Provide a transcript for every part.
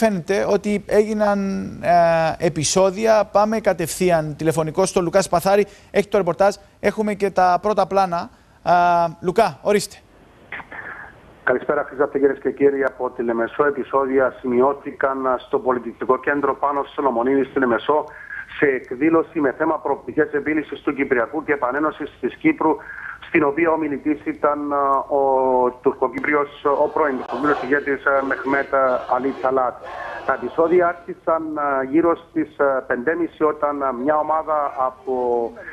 φαίνεται ότι έγιναν επεισόδια. Πάμε κατευθείαν τηλεφωνικό στο Λουκά Σπαθάρη. Έχει το ρεπορτάζ. Έχουμε και τα πρώτα πλάνα. Λουκά, ορίστε. Καλησπέρα, Χρυσάφτε, κυρίες και κύριοι. Από τη Λεμεσό, επεισόδια σημειώθηκαν στο πολιτιστικό κέντρο πάνω στη Σολομονίδη στη Λεμεσό σε εκδήλωση με θέμα προοπτικές επίλυσης του Κυπριακού και επανένωσης της Κύπρου, στην οποία ο μιλητής ήταν ο Τουρκοκύπριος, ο πρώην Τουρκοκύπριος ηγέτης Μεχμέτ Αλί Τσαλάτ. Τα επεισόδια άρχισαν γύρω στις 5.30 όταν μια ομάδα από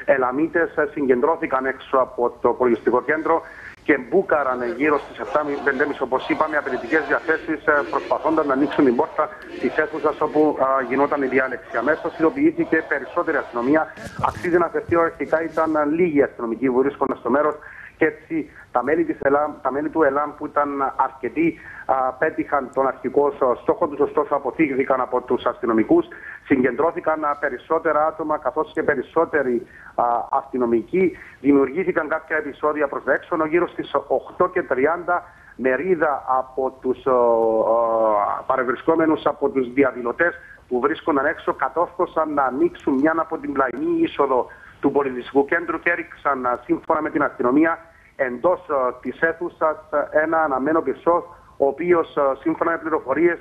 Ελαμίτες συγκεντρώθηκαν έξω από το πολιτιστικό κέντρο και μπούκαραν γύρω στις 7.30, όπως είπαμε, απαιτητικές διαθέσεις, προσπαθώντας να ανοίξουν την πόρτα της αίθουσας όπου γινόταν η διάλεξη. Αμέσως ειδοποιήθηκε περισσότερη αστυνομία. Αξίζει να αφαιθεί αρχικά ήταν λίγοι αστυνομικοί που βρίσκονταν στο μέρος και έτσι τα μέλη του ΕΛΑΜ, που ήταν αρκετοί, πέτυχαν τον αρχικό στόχο τους, ωστόσο αποθήκηθηκαν από τους αστυνομικούς. Συγκεντρώθηκαν περισσότερα άτομα καθώς και περισσότεροι αστυνομικοί. Δημιουργήθηκαν κάποια επεισόδια προς τα έξω. Γύρω στις 8:30 μερίδα από τους παρευρισκόμενους από τους διαδηλωτές που βρίσκονταν έξω κατόρθωσαν να ανοίξουν μια από την πλαϊνή είσοδο του πολιτιστικού κέντρου και έριξαν, σύμφωνα με την αστυνομία, εντός της αίθουσας ένα αναμένο πυρσό, ο οποίος, σύμφωνα με πληροφορίες,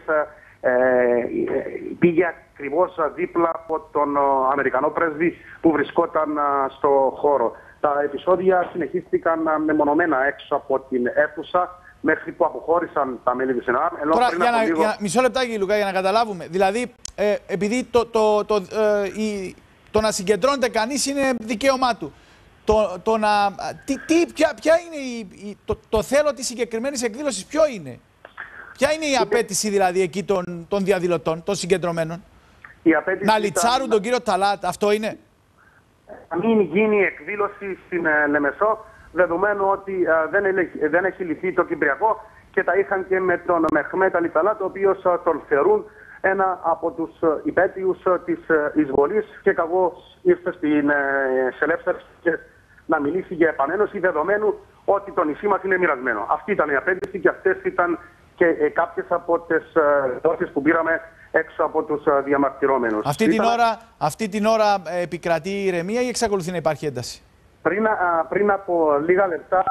πήγε ακριβώς δίπλα από τον Αμερικανό πρέσβη που βρισκόταν στο χώρο. Τα επεισόδια συνεχίστηκαν μεμονωμένα έξω από την αίθουσα μέχρι που αποχώρησαν τα μέλη της ΕΝΑΜ. Τώρα, μισό λεπτάκι, Λουκά, για να καταλάβουμε. Δηλαδή, επειδή το να συγκεντρώνεται κανείς είναι δικαίωμά του. Ποια είναι το θέλω της συγκεκριμένης εκδήλωσης, ποιο είναι? Ποια είναι η απέτηση δηλαδή εκεί των διαδηλωτών, των συγκεντρωμένων? Να λιτσάρουν τον κύριο Ταλάτ, αυτό είναι? Να μην γίνει εκδήλωση στην Λεμεσό, δεδομένου ότι δεν έχει λυθεί το Κυπριακό και τα είχαν και με τον Μεχμέτ Αλί Τσαλάτ, ο οποίος τον θεωρούν ένα από τους υπέτειους της εισβολής, και καγώς ήρθε σε ελεύθερες να μιλήσει για επανένωση, δεδομένου ότι το νησί μας είναι μοιρασμένο. Αυτή ήταν η απέτηση και αυτές ήταν και κάποιες από τις δόσεις που πήραμε έξω από τους διαμαρτυρόμενους. Αυτή την ώρα επικρατεί η ηρεμία ή εξακολουθεί να υπάρχει ένταση? Πριν από λίγα λεπτά,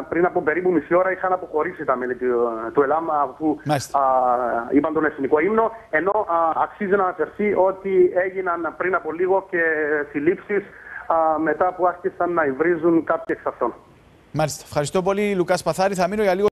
πριν από περίπου μισή ώρα, είχαν αποχωρήσει τα μέλη του ΕΛΑΜ, αφού είπαν τον εθνικό ύμνο, ενώ αξίζει να αναφερθεί ότι έγιναν πριν από λίγο και συλλήψεις μετά που άρχισαν να υβρίζουν κάποιοι εξ αυτών. Μάλιστα. Ευχαριστώ πολύ, Λουκά Σπαθάρη. Θα μείνω για λίγο.